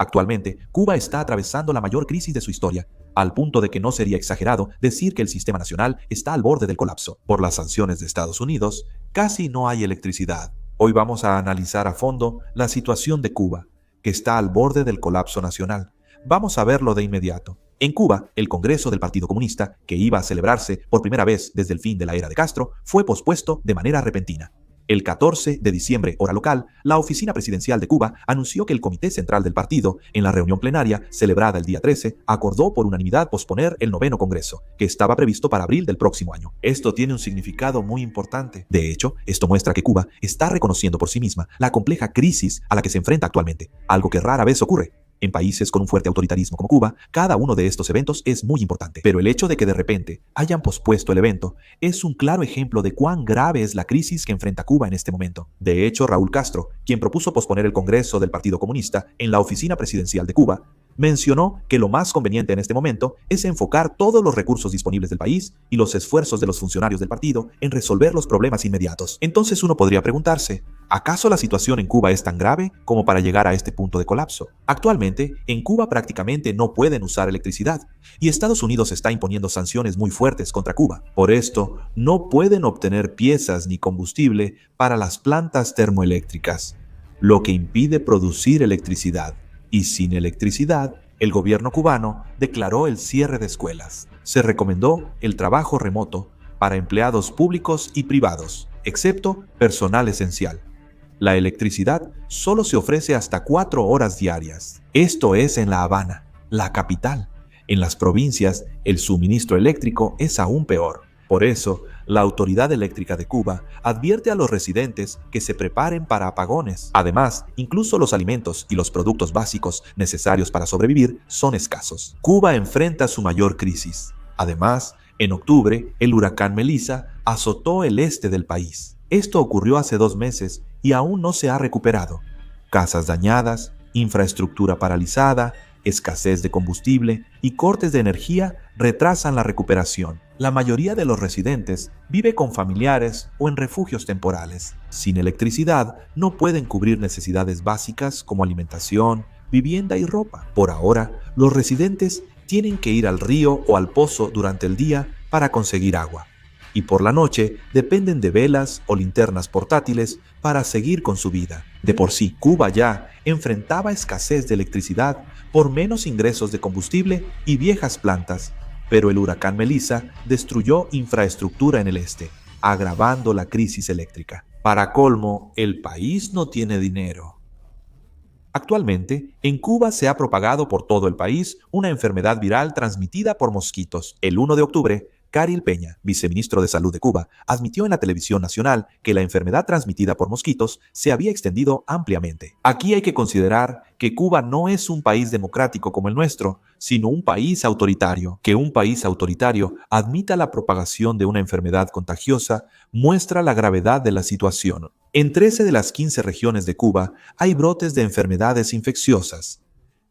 Actualmente, Cuba está atravesando la mayor crisis de su historia, al punto de que no sería exagerado decir que el sistema nacional está al borde del colapso. Por las sanciones de Estados Unidos, casi no hay electricidad. Hoy vamos a analizar a fondo la situación de Cuba, que está al borde del colapso nacional. Vamos a verlo de inmediato. En Cuba, el Congreso del Partido Comunista, que iba a celebrarse por primera vez desde el fin de la era de Castro, fue pospuesto de manera repentina. El 14 de diciembre, hora local, la Oficina Presidencial de Cuba anunció que el Comité Central del Partido, en la reunión plenaria celebrada el día 13, acordó por unanimidad posponer el 9º Congreso, que estaba previsto para abril del próximo año. Esto tiene un significado muy importante. De hecho, esto muestra que Cuba está reconociendo por sí misma la compleja crisis a la que se enfrenta actualmente, algo que rara vez ocurre. En países con un fuerte autoritarismo como Cuba, cada uno de estos eventos es muy importante. Pero el hecho de que de repente hayan pospuesto el evento es un claro ejemplo de cuán grave es la crisis que enfrenta Cuba en este momento. De hecho, Raúl Castro, quien propuso posponer el Congreso del Partido Comunista en la Oficina Presidencial de Cuba, mencionó que lo más conveniente en este momento es enfocar todos los recursos disponibles del país y los esfuerzos de los funcionarios del partido en resolver los problemas inmediatos. Entonces uno podría preguntarse, ¿acaso la situación en Cuba es tan grave como para llegar a este punto de colapso? Actualmente, en Cuba prácticamente no pueden usar electricidad y Estados Unidos está imponiendo sanciones muy fuertes contra Cuba. Por esto, no pueden obtener piezas ni combustible para las plantas termoeléctricas, lo que impide producir electricidad. Y sin electricidad, el gobierno cubano declaró el cierre de escuelas. Se recomendó el trabajo remoto para empleados públicos y privados, excepto personal esencial. La electricidad solo se ofrece hasta 4 horas diarias. Esto es en La Habana, la capital. En las provincias, el suministro eléctrico es aún peor. Por eso, la Autoridad Eléctrica de Cuba advierte a los residentes que se preparen para apagones. Además, incluso los alimentos y los productos básicos necesarios para sobrevivir son escasos. Cuba enfrenta su mayor crisis. Además, en octubre, el huracán Melissa azotó el este del país. Esto ocurrió hace 2 meses y aún no se ha recuperado. Casas dañadas, infraestructura paralizada, escasez de combustible y cortes de energía retrasan la recuperación. La mayoría de los residentes vive con familiares o en refugios temporales. Sin electricidad, no pueden cubrir necesidades básicas como alimentación, vivienda y ropa. Por ahora, los residentes tienen que ir al río o al pozo durante el día para conseguir agua. Y por la noche dependen de velas o linternas portátiles para seguir con su vida. De por sí, Cuba ya enfrentaba escasez de electricidad por menos ingresos de combustible y viejas plantas, pero el huracán Melissa destruyó infraestructura en el este, agravando la crisis eléctrica. Para colmo, el país no tiene dinero. Actualmente, en Cuba se ha propagado por todo el país una enfermedad viral transmitida por mosquitos. El 1 de octubre, Caril Peña, viceministro de Salud de Cuba, admitió en la televisión nacional que la enfermedad transmitida por mosquitos se había extendido ampliamente. Aquí hay que considerar que Cuba no es un país democrático como el nuestro, sino un país autoritario. Que un país autoritario admita la propagación de una enfermedad contagiosa muestra la gravedad de la situación. En 13 de las 15 regiones de Cuba hay brotes de enfermedades infecciosas.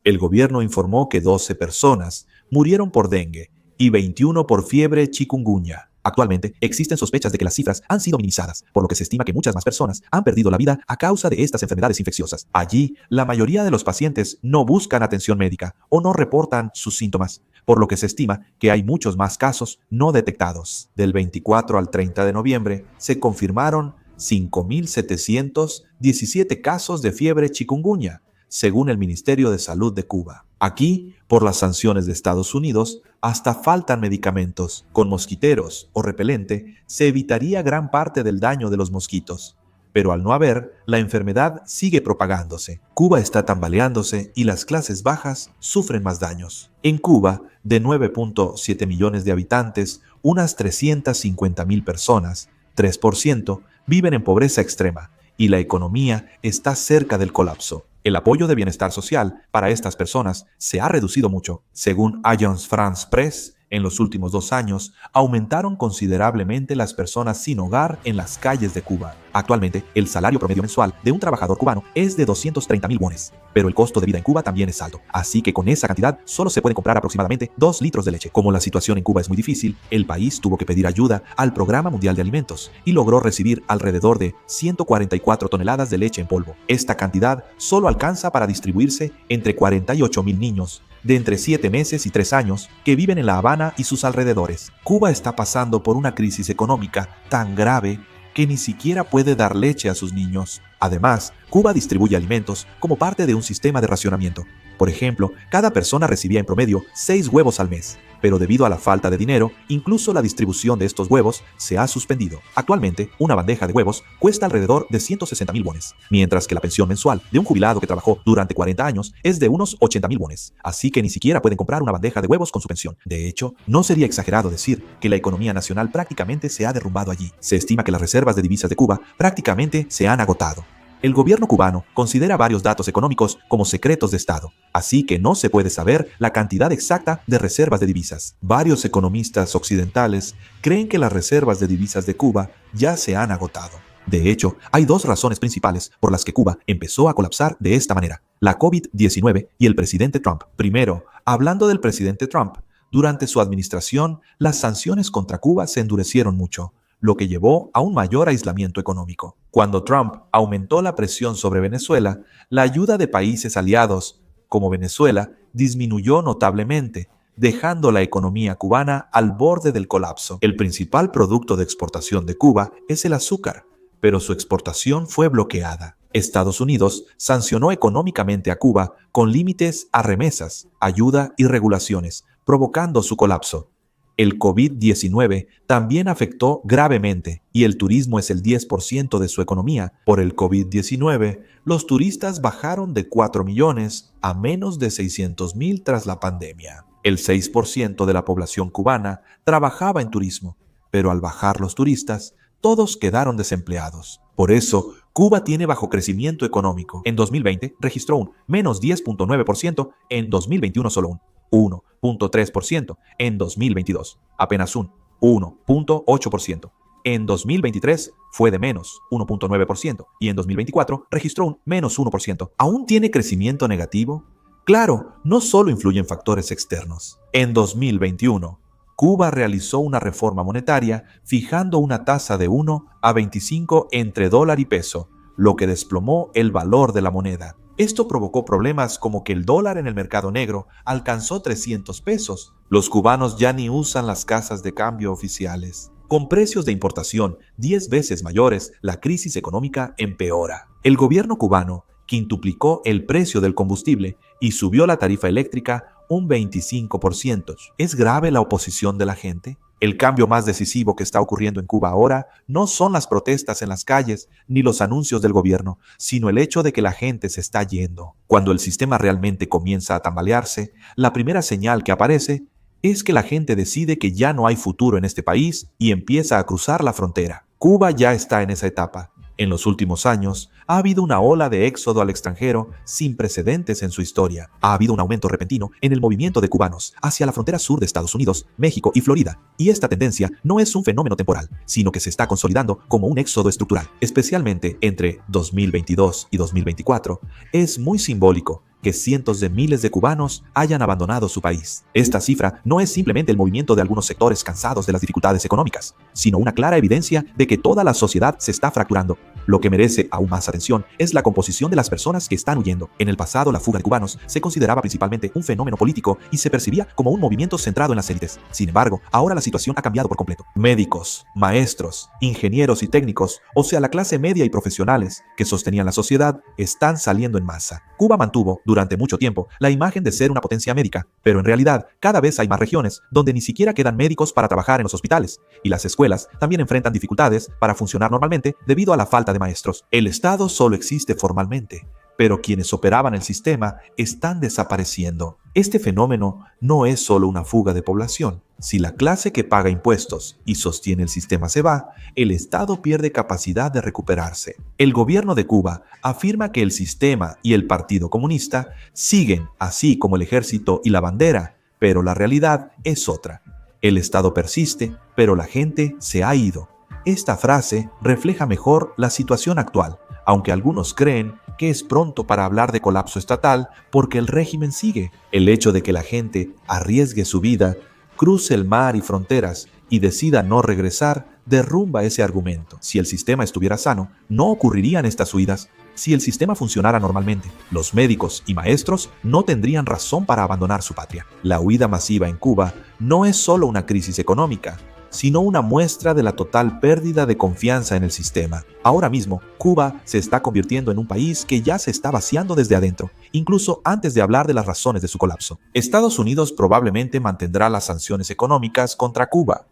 El gobierno informó que 12 personas murieron por dengue y 21 por fiebre chikungunya. Actualmente existen sospechas de que las cifras han sido minimizadas, por lo que se estima que muchas más personas han perdido la vida a causa de estas enfermedades infecciosas. Allí, la mayoría de los pacientes no buscan atención médica o no reportan sus síntomas, por lo que se estima que hay muchos más casos no detectados. Del 24 al 30 de noviembre se confirmaron 5.717 casos de fiebre chikungunya, según el Ministerio de Salud de Cuba. Aquí, por las sanciones de Estados Unidos, hasta faltan medicamentos. Con mosquiteros o repelente se evitaría gran parte del daño de los mosquitos. Pero al no haber, la enfermedad sigue propagándose. Cuba está tambaleándose y las clases bajas sufren más daños. En Cuba, de 9.7 millones de habitantes, unas 350.000 personas, 3%, viven en pobreza extrema y la economía está cerca del colapso. El apoyo de bienestar social para estas personas se ha reducido mucho. Según Agence France Presse, En los últimos 2 años, aumentaron considerablemente las personas sin hogar en las calles de Cuba. Actualmente, el salario promedio mensual de un trabajador cubano es de 230.000 wones, pero el costo de vida en Cuba también es alto, así que con esa cantidad solo se pueden comprar aproximadamente 2 litros de leche. Como la situación en Cuba es muy difícil, el país tuvo que pedir ayuda al Programa Mundial de Alimentos y logró recibir alrededor de 144 toneladas de leche en polvo. Esta cantidad solo alcanza para distribuirse entre 48.000 niños de entre 7 meses y 3 años que viven en La Habana y sus alrededores. Cuba está pasando por una crisis económica tan grave que ni siquiera puede dar leche a sus niños. Además, Cuba distribuye alimentos como parte de un sistema de racionamiento. Por ejemplo, cada persona recibía en promedio 6 huevos al mes, pero debido a la falta de dinero, incluso la distribución de estos huevos se ha suspendido. Actualmente, una bandeja de huevos cuesta alrededor de 160.000 wones, mientras que la pensión mensual de un jubilado que trabajó durante 40 años es de unos 80.000 wones, así que ni siquiera pueden comprar una bandeja de huevos con su pensión. De hecho, no sería exagerado decir que la economía nacional prácticamente se ha derrumbado allí. Se estima que las reservas de divisas de Cuba prácticamente se han agotado. El gobierno cubano considera varios datos económicos como secretos de Estado, así que no se puede saber la cantidad exacta de reservas de divisas. Varios economistas occidentales creen que las reservas de divisas de Cuba ya se han agotado. De hecho, hay 2 razones principales por las que Cuba empezó a colapsar de esta manera: la COVID-19 y el presidente Trump. Primero, hablando del presidente Trump, durante su administración, las sanciones contra Cuba se endurecieron mucho, lo que llevó a un mayor aislamiento económico. Cuando Trump aumentó la presión sobre Venezuela, la ayuda de países aliados, como Venezuela, disminuyó notablemente, dejando la economía cubana al borde del colapso. El principal producto de exportación de Cuba es el azúcar, pero su exportación fue bloqueada. Estados Unidos sancionó económicamente a Cuba con límites a remesas, ayuda y regulaciones, provocando su colapso. El COVID-19 también afectó gravemente y el turismo es el 10% de su economía. Por el COVID-19, los turistas bajaron de 4 millones a menos de 600.000 tras la pandemia. El 6% de la población cubana trabajaba en turismo, pero al bajar los turistas, todos quedaron desempleados. Por eso, Cuba tiene bajo crecimiento económico. En 2020 registró un menos 10.9%, en 2021 solo un 1.3%, en 2022 apenas un 1.8%. En 2023 fue de menos 1.9% y en 2024 registró un menos 1%. ¿Aún tiene crecimiento negativo? Claro, no solo influyen factores externos. En 2021, Cuba realizó una reforma monetaria fijando una tasa de 1 a 25 entre dólar y peso, lo que desplomó el valor de la moneda. Esto provocó problemas como que el dólar en el mercado negro alcanzó 300 pesos. Los cubanos ya ni usan las casas de cambio oficiales. Con precios de importación 10 veces mayores, la crisis económica empeora. El gobierno cubano quintuplicó el precio del combustible y subió la tarifa eléctrica un 25%. ¿Es grave la oposición de la gente? El cambio más decisivo que está ocurriendo en Cuba ahora no son las protestas en las calles ni los anuncios del gobierno, sino el hecho de que la gente se está yendo. Cuando el sistema realmente comienza a tambalearse, la primera señal que aparece es que la gente decide que ya no hay futuro en este país y empieza a cruzar la frontera. Cuba ya está en esa etapa. En los últimos años, ha habido una ola de éxodo al extranjero sin precedentes en su historia. Ha habido un aumento repentino en el movimiento de cubanos hacia la frontera sur de Estados Unidos, México y Florida. Y esta tendencia no es un fenómeno temporal, sino que se está consolidando como un éxodo estructural. Especialmente entre 2022 y 2024, es muy simbólico que cientos de miles de cubanos hayan abandonado su país. Esta cifra no es simplemente el movimiento de algunos sectores cansados de las dificultades económicas, sino una clara evidencia de que toda la sociedad se está fracturando. Lo que merece aún más atención es la composición de las personas que están huyendo. En el pasado, la fuga de cubanos se consideraba principalmente un fenómeno político y se percibía como un movimiento centrado en las élites. Sin embargo, ahora la situación ha cambiado por completo. Médicos, maestros, ingenieros y técnicos, o sea, la clase media y profesionales que sostenían la sociedad, están saliendo en masa. Cuba mantuvo durante mucho tiempo la imagen de ser una potencia médica, pero en realidad cada vez hay más regiones donde ni siquiera quedan médicos para trabajar en los hospitales, y las escuelas también enfrentan dificultades para funcionar normalmente debido a la falta de maestros. El Estado solo existe formalmente, pero quienes operaban el sistema están desapareciendo. Este fenómeno no es solo una fuga de población. Si la clase que paga impuestos y sostiene el sistema se va, el Estado pierde capacidad de recuperarse. El gobierno de Cuba afirma que el sistema y el Partido Comunista siguen, así como el ejército y la bandera, pero la realidad es otra. El Estado persiste, pero la gente se ha ido. Esta frase refleja mejor la situación actual, aunque algunos creen que es pronto para hablar de colapso estatal porque el régimen sigue. El hecho de que la gente arriesgue su vida, cruce el mar y fronteras y decida no regresar, derrumba ese argumento. Si el sistema estuviera sano, no ocurrirían estas huidas. Si el sistema funcionara normalmente, los médicos y maestros no tendrían razón para abandonar su patria. La huida masiva en Cuba no es solo una crisis económica, sino una muestra de la total pérdida de confianza en el sistema. Ahora mismo, Cuba se está convirtiendo en un país que ya se está vaciando desde adentro, incluso antes de hablar de las razones de su colapso. Estados Unidos probablemente mantendrá las sanciones económicas contra Cuba.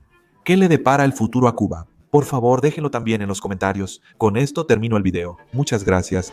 ¿Qué le depara el futuro a Cuba? Por favor, déjenlo también en los comentarios. Con esto termino el video. Muchas gracias.